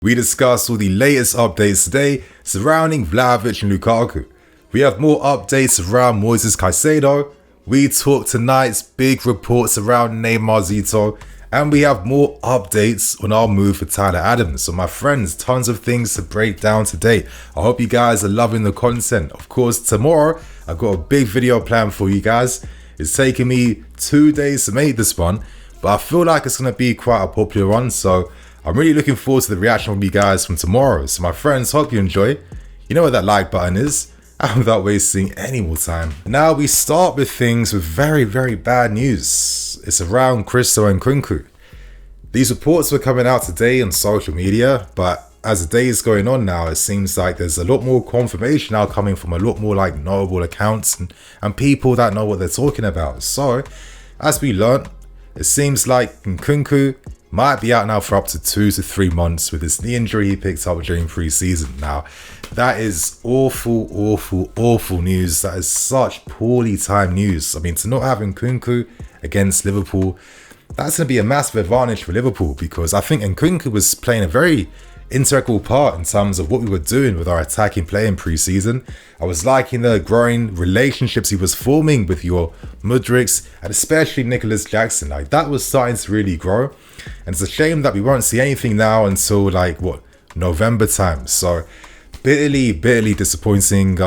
We discuss all the latest updates today surrounding Vlahovic and Lukaku. We have more updates around Caicedo. We talk tonight's big reports around Neymar, and we have more updates on our move for Tyler Adams. So my friends, tons of things to break down today. I hope you guys are loving the content. Of course, tomorrow I've got a big video planned for you guys. It's taken me 2 days to make this one, but I feel like it's going to be quite a popular one. So I'm really looking forward to the reaction from you guys from tomorrow. So my friends, hope you enjoy. You know where that like button is. And without wasting any more time, now we start with things with very bad news. It's around Casado and Nkunku. These reports were coming out today on social media, but as the day is going on now, it seems like there's a lot more confirmation now coming from a lot more like notable accounts and people that know what they're talking about. So, as we learned, it seems like Nkunku might be out now for up to 2 to 3 months with this knee injury he picked up during pre-season. Now, that is awful news. That is such poorly timed news. I mean, to not have Nkunku against Liverpool, that's going to be a massive advantage for Liverpool, because I think Nkunku was playing a very integral part in terms of what we were doing with our attacking play in pre-season. I was liking the growing relationships he was forming with your Mudryks and especially Nicholas Jackson. Like, that was starting to really grow, and it's a shame that we won't see anything now until like November time. So bitterly disappointing. We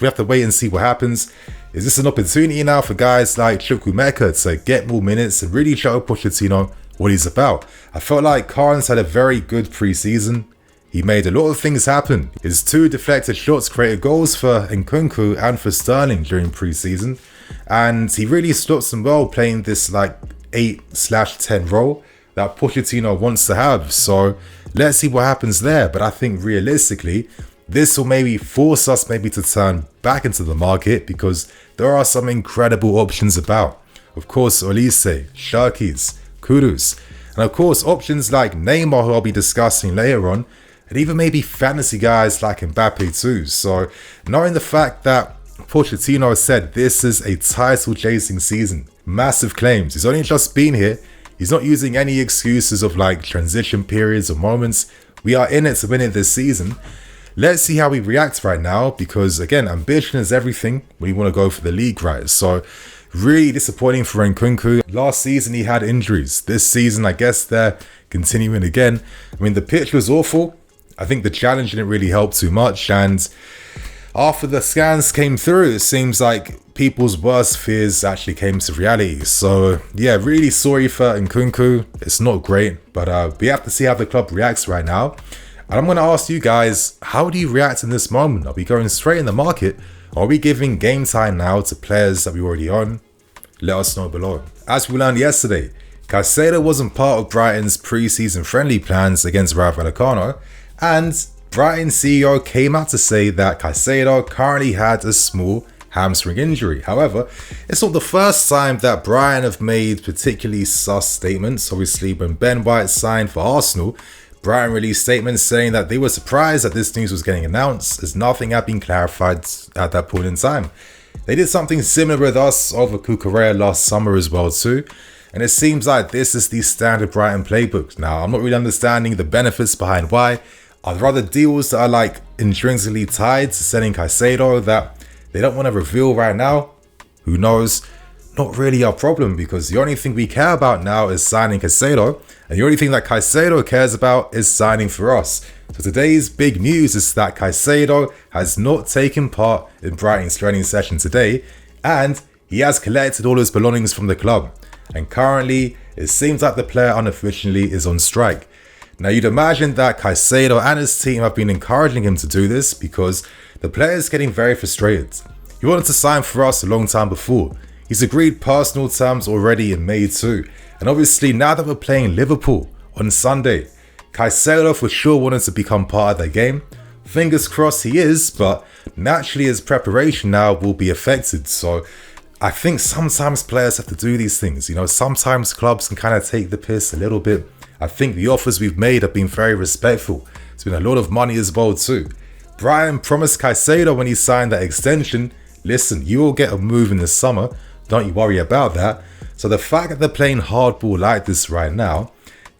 have to wait and see what happens. Is this an opportunity now for guys like Chukwuemeka to get more minutes and really show Pochettino what he's about? I felt like Carnes had a very good pre-season. He made a lot of things happen. His 2 deflected shots created goals for Nkunku and for Sterling during pre-season, and he really slots them well playing this like 8/10 role that Pochettino wants to have. So let's see what happens there. But I think realistically, this will maybe force us to turn back into the market, because there are some incredible options about. Of course, Olise, Sharkies, Kudus, and of course options like Neymar, who I'll be discussing later on, and even maybe fantasy guys like Mbappe too. So knowing the fact that Pochettino said this is a title chasing season, massive claims, he's only just been here, he's not using any excuses of like transition periods or moments. We are in it to win it this season. Let's see how we react right now, because again, ambition is everything. We want to go for the league, right? So really disappointing for Nkunku. Last season he had injuries. This season, I guess they're continuing again. I mean, the pitch was awful. I think the challenge didn't really help too much, and after the scans came through, it seems like people's worst fears actually came to reality. So yeah, really sorry for Nkunku. It's not great, but we have to see how the club reacts right now. And I'm going to ask you guys, how do you react in this moment? Are we going straight in the market? Or are we giving game time now to players that we already own? Let us know below. As we learned yesterday, Casado wasn't part of Brighton's pre-season friendly plans against Rayo Vallecano, and Brighton CEO came out to say that Caicedo currently had a small hamstring injury. However, it's not the first time that Brighton have made particularly sus statements. Obviously, when Ben White signed for Arsenal, Brighton released statements saying that they were surprised that this news was getting announced, as nothing had been clarified at that point in time. They did something similar with us over Cucurella last summer as well too, and it seems like this is the standard Brighton playbook. Now, I'm not really understanding the benefits behind why. Are there other deals that are like intrinsically tied to selling Caicedo that they don't want to reveal right now? Who knows? Not really our problem, because the only thing we care about now is signing Caicedo, and the only thing that Caicedo cares about is signing for us. So today's big news is that Caicedo has not taken part in Brighton's training session today, and he has collected all his belongings from the club. And currently, it seems like the player unofficially is on strike. Now, you'd imagine that Caicedo and his team have been encouraging him to do this, because the player is getting very frustrated. He wanted to sign for us a long time before. He's agreed personal terms already in May too. And obviously, now that we're playing Liverpool on Sunday, Caicedo for sure wanted to become part of that game. Fingers crossed he is, but naturally his preparation now will be affected. So I think sometimes players have to do these things. You know, sometimes clubs can kind of take the piss a little bit. I think the offers we've made have been very respectful. It's been a lot of money as well too. Brian promised Caicedo when he signed that extension, listen, you will get a move in the summer. Don't you worry about that. So the fact that they're playing hardball like this right now,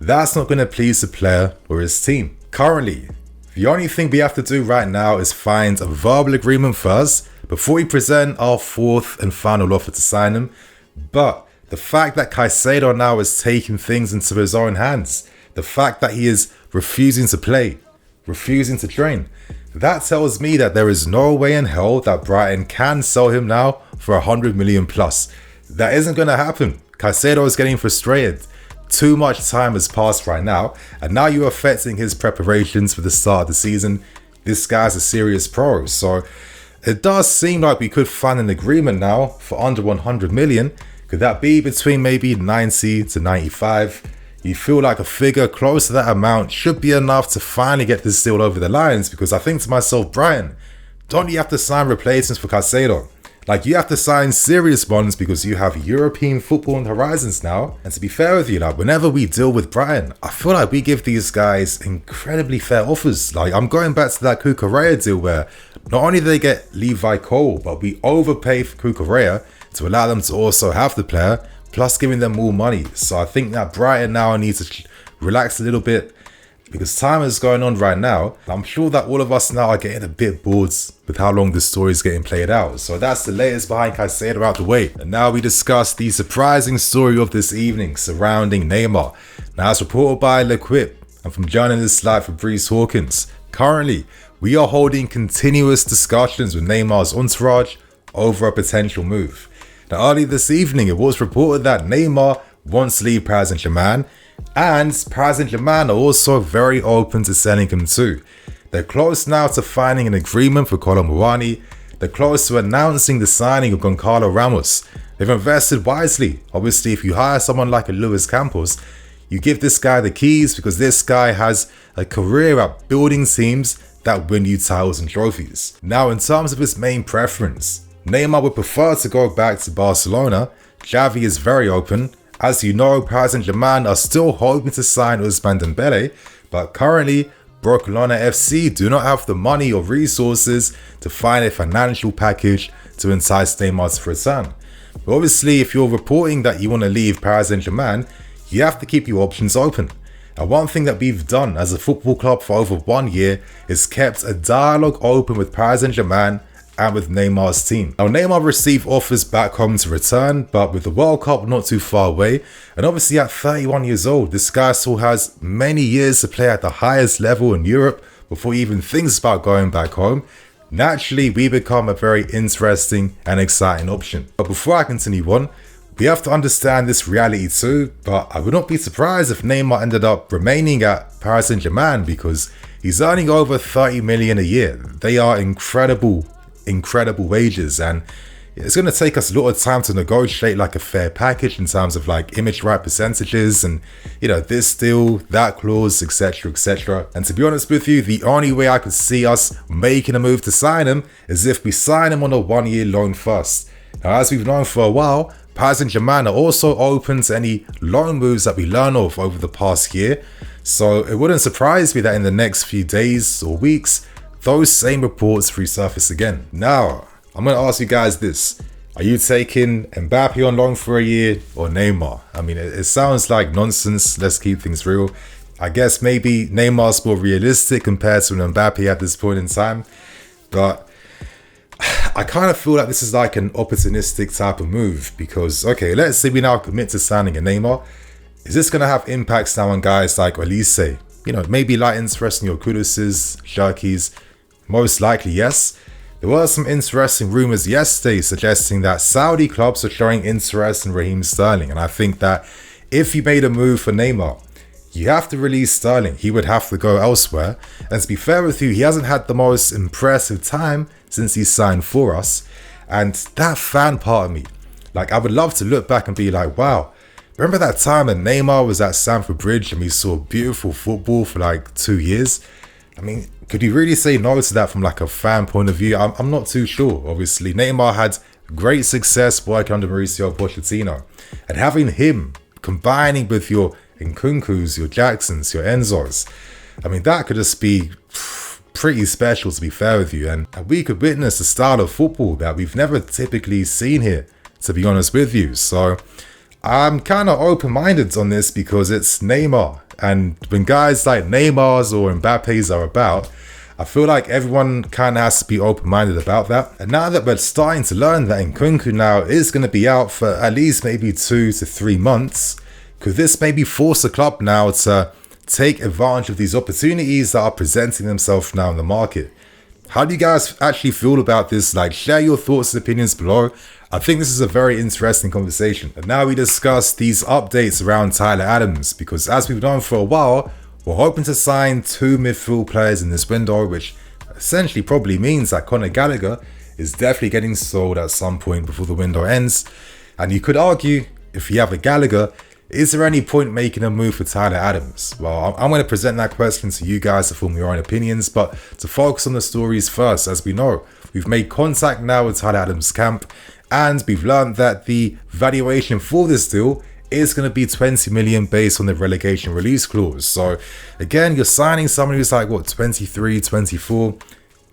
that's not going to please the player or his team. Currently, the only thing we have to do right now is find a verbal agreement first before we present our fourth and final offer to sign him. But the fact that Caicedo now is taking things into his own hands, the fact that he is refusing to play, refusing to train, that tells me that there is no way in hell that Brighton can sell him now for 100 million plus. That isn't going to happen. Caicedo is getting frustrated. Too much time has passed right now, and now you're affecting his preparations for the start of the season. This guy's a serious pro, so it does seem like we could find an agreement now for under 100 million. Could that be between maybe 90 to 95? You feel like a figure close to that amount should be enough to finally get this deal over the lines, because I think to myself, Brighton, don't you have to sign replacements for Casado? Like, you have to sign serious ones because you have European football on the horizons now. And to be fair with you, like, whenever we deal with Brighton, I feel like we give these guys incredibly fair offers. Like, I'm going back to that Cucurella deal where not only do they get Levi Cole, but we overpay for Cucurella to allow them to also have the player, plus giving them more money. So I think that Brighton now needs to relax a little bit, because time is going on right now. I'm sure that all of us now are getting a bit bored with how long this story is getting played out. So that's the latest behind Caicedo out the way. And now we discuss the surprising story of this evening surrounding Neymar. Now, as reported by L'Equipe and from journalists like Fabrice Hawkins, currently we are holding continuous discussions with Neymar's entourage over a potential move. Now, early this evening, it was reported that Neymar wants to leave Paris Saint-Germain, and Paris Saint-Germain are also very open to selling him too. They're close now to finding an agreement for Kolo Muani. They're close to announcing the signing of Goncalo Ramos. They've invested wisely. Obviously, if you hire someone like a Luis Campos, you give this guy the keys, because this guy has a career at building teams that win you titles and trophies. Now, in terms of his main preference, Neymar would prefer to go back to Barcelona. Xavi is very open. As you know, Paris Saint-Germain are still hoping to sign Ousmane Dembele, but currently, Barcelona FC do not have the money or resources to find a financial package to entice Neymar to return. But obviously, if you're reporting that you want to leave Paris Saint-Germain, you have to keep your options open. And one thing that we've done as a football club for over 1 year is kept a dialogue open with Paris Saint-Germain and with Neymar's team. Now, Neymar received offers back home to return, but with the World Cup not too far away, and obviously at 31 years old, this guy still has many years to play at the highest level in Europe before he even thinks about going back home. Naturally, we become a very interesting and exciting option. But before I continue on, we have to understand this reality too, but I would not be surprised if Neymar ended up remaining at Paris Saint-Germain, because he's earning over 30 million a year. They are incredible wages, and it's going to take us a lot of time to negotiate like a fair package in terms of like image right percentages and, you know, this deal, that clause, etc, etc. And to be honest with you, the only way I could see us making a move to sign him is if we sign him on a 1-year loan first. Now, as we've known for a while, Paris Saint-Germain are also open to any loan moves that we learn of over the past year, so it wouldn't surprise me that in the next few days or weeks those same reports resurface again. Now, I'm going to ask you guys this. Are you taking Mbappe on loan for a year or Neymar? I mean, it sounds like nonsense. Let's keep things real. I guess maybe Neymar's more realistic compared to an Mbappe at this point in time. But I kind of feel like this is like an opportunistic type of move, because, okay, let's say we now commit to signing a Neymar. Is this going to have impacts now on guys like Olise? You know, maybe light interest in your Kuduses, Shirkies. Most likely, yes. There were some interesting rumors yesterday suggesting that Saudi clubs are showing interest in Raheem Sterling. And I think that if you made a move for Neymar, you have to release Sterling. He would have to go elsewhere. And to be fair with you, he hasn't had the most impressive time since he signed for us. And that fan part of me, like, I would love to look back and be like, wow, remember that time when Neymar was at Stamford Bridge and we saw beautiful football for like 2 years? I mean, could you really say no to that from like a fan point of view? I'm not too sure. Obviously, Neymar had great success working under Mauricio Pochettino. And having him combining with your Nkunkus, your Jacksons, your Enzos, I mean, that could just be pretty special, to be fair with you. And we could witness a style of football that we've never typically seen here, to be honest with you. So I'm kind of open-minded on this because it's Neymar And when guys like Neymar's or Mbappe's are about, I feel like everyone kind of has to be open-minded about that. And now that we're starting to learn that Nkunku now is going to be out for at least maybe 2 to 3 months, could this maybe force the club now to take advantage of these opportunities that are presenting themselves now in the market? How do you guys actually feel about this? Like, share your thoughts and opinions below. I think this is a very interesting conversation. And now we discuss these updates around Tyler Adams, because as we've known for a while, we're hoping to sign 2 midfield players in this window, which essentially probably means that Conor Gallagher is definitely getting sold at some point before the window ends. And you could argue, if you have a Gallagher, is there any point making a move for Tyler Adams? Well, I'm going to present that question to you guys to form your own opinions, but to focus on the stories first. As we know, we've made contact now with Tyler Adams' camp, and we've learned that the valuation for this deal is going to be 20 million based on the relegation release clause. So again, you're signing someone who's like, what, 23, 24,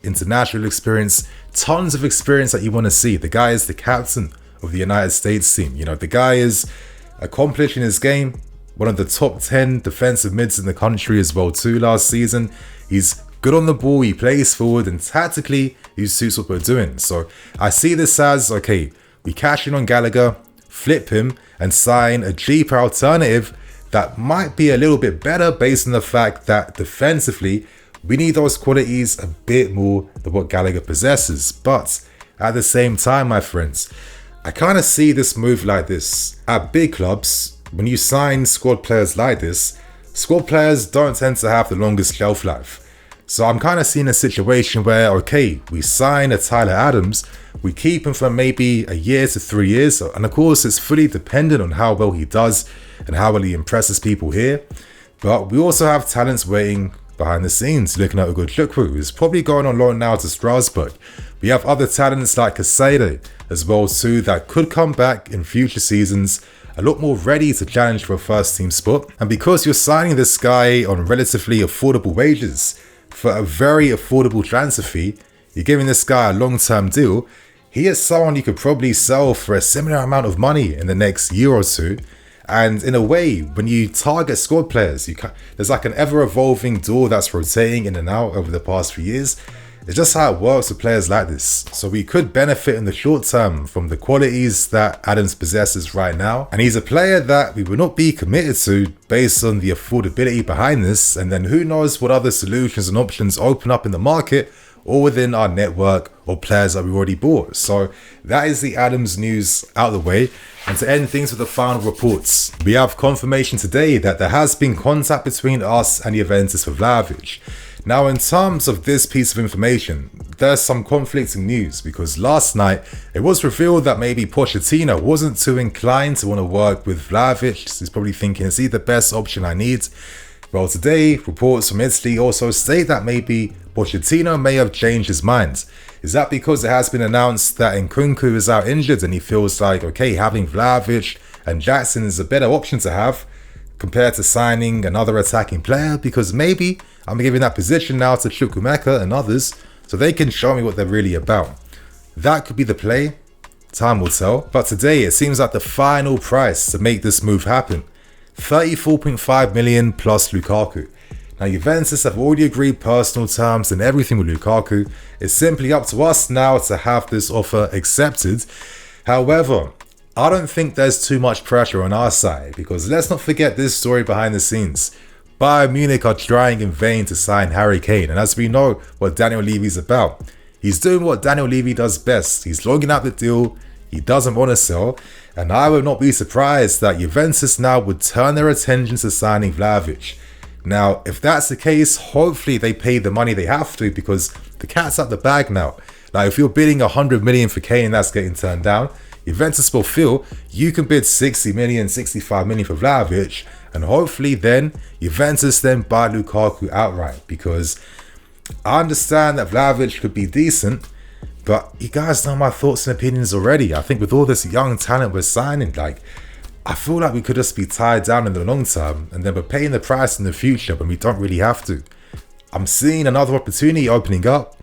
international experience, tons of experience that you want to see. The guy is the captain of the United States team. You know, the guy is accomplished in his game, one of the top 10 defensive mids in the country as well too last season. He's good on the ball, he plays forward, and tactically he suits what we're doing. So I see this as, okay, we cash in on Gallagher, flip him, and sign a cheaper alternative that might be a little bit better based on the fact that defensively we need those qualities a bit more than what Gallagher possesses. But at the same time, my friends, I kind of see this move like this. At big clubs, when you sign squad players like this, squad players don't tend to have the longest shelf life. So I'm kind of seeing a situation where, okay, we sign a Tyler Adams, we keep him for maybe a year to 3 years, and of course it's fully dependent on how well he does and how well he impresses people here. But we also have talents waiting behind the scenes. Looking at Lukaku, who's probably going on loan now to Strasbourg. We have other talents like Casado as well too that could come back in future seasons a lot more ready to challenge for a first team spot. And because you're signing this guy on relatively affordable wages for a very affordable transfer fee, you're giving this guy a long-term deal, he is someone you could probably sell for a similar amount of money in the next year or two. And in a way, when you target squad players, there's like an ever-evolving door that's rotating in and out over the past few years. It's just how it works with players like this. So we could benefit in the short term from the qualities that Adams possesses right now. And he's a player that we will not be committed to based on the affordability behind this. And then who knows what other solutions and options open up in the market or within our network or players that we already bought. So that is the Adams news out of the way. And to end things with the final reports, we have confirmation today that there has been contact between us and Juventus for Vlahovic. Now, in terms of this piece of information, there's some conflicting news because last night it was revealed that maybe Pochettino wasn't too inclined to want to work with Vlahovic. He's probably thinking, is he the best option I need? Well, today, reports from Italy also state that maybe Pochettino may have changed his mind. Is that because it has been announced that Nkunku is out injured and he feels like, okay, having Vlahovic and Jackson is a better option to have compared to signing another attacking player? Because maybe I'm giving that position now to Chukwuemeka and others so they can show me what they're really about. That could be the play. Time will tell. But today, it seems like the final price to make this move happen, 34.5 million plus Lukaku. Now, Juventus have already agreed personal terms and everything with Lukaku. It's simply up to us now to have this offer accepted. However, I don't think there's too much pressure on our side because let's not forget this story behind the scenes. Bayern Munich are trying in vain to sign Harry Kane, and as we know what Daniel Levy's about, he's doing what Daniel Levy does best. He's logging out the deal, he doesn't want to sell, and I would not be surprised that Juventus now would turn their attention to signing Vlahovic. Now, if that's the case, hopefully they pay the money they have to because the cat's out the bag now. Like, if you're bidding 100 million for Kane and that's getting turned down, Juventus will feel you can bid 60 million, 65 million for Vlahovic, and hopefully then Juventus then buy Lukaku outright, because I understand that Vlahovic could be decent, but you guys know my thoughts and opinions already. I think with all this young talent we're signing, like, I feel like we could just be tied down in the long term and then we're paying the price in the future when we don't really have to. I'm seeing another opportunity opening up,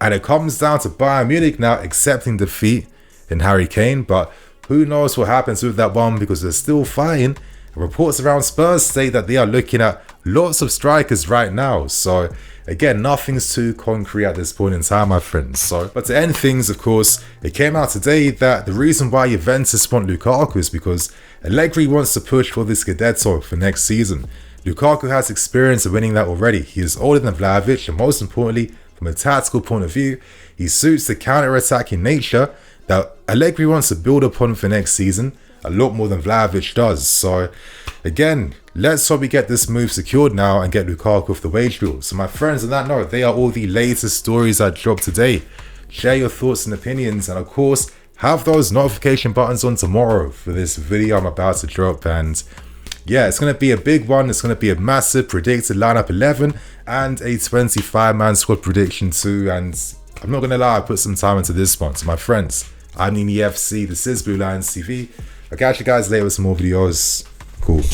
and it comes down to Bayern Munich now accepting defeat in Harry Kane, but who knows what happens with that one because they're still fighting Reports around Spurs state that they are looking at lots of strikers right now. So again, nothing's too concrete at this point in time, my friends. But to end things, of course, it came out today that the reason why Juventus want Lukaku is because Allegri wants to push for the Scudetto for next season. Lukaku has experience of winning that already. He is older than Vlahovic, and most importantly, from a tactical point of view, he suits the counter-attacking nature that Allegri wants to build upon for next season a lot more than Vlahovic does. So again, let's hope we get this move secured now and get Lukaku off the wage bill. So my friends, on that note, they are all the latest stories that dropped today. Share your thoughts and opinions, and of course, have those notification buttons on tomorrow for this video I'm about to drop. And yeah, it's going to be a big one. It's going to be a massive predicted lineup 11 and a 25-man squad prediction too. And I'm not going to lie, I put some time into this one. So my friends, I'm Nini FC. This is BlueLionsTV. I'll catch you guys later with some more videos. Cool.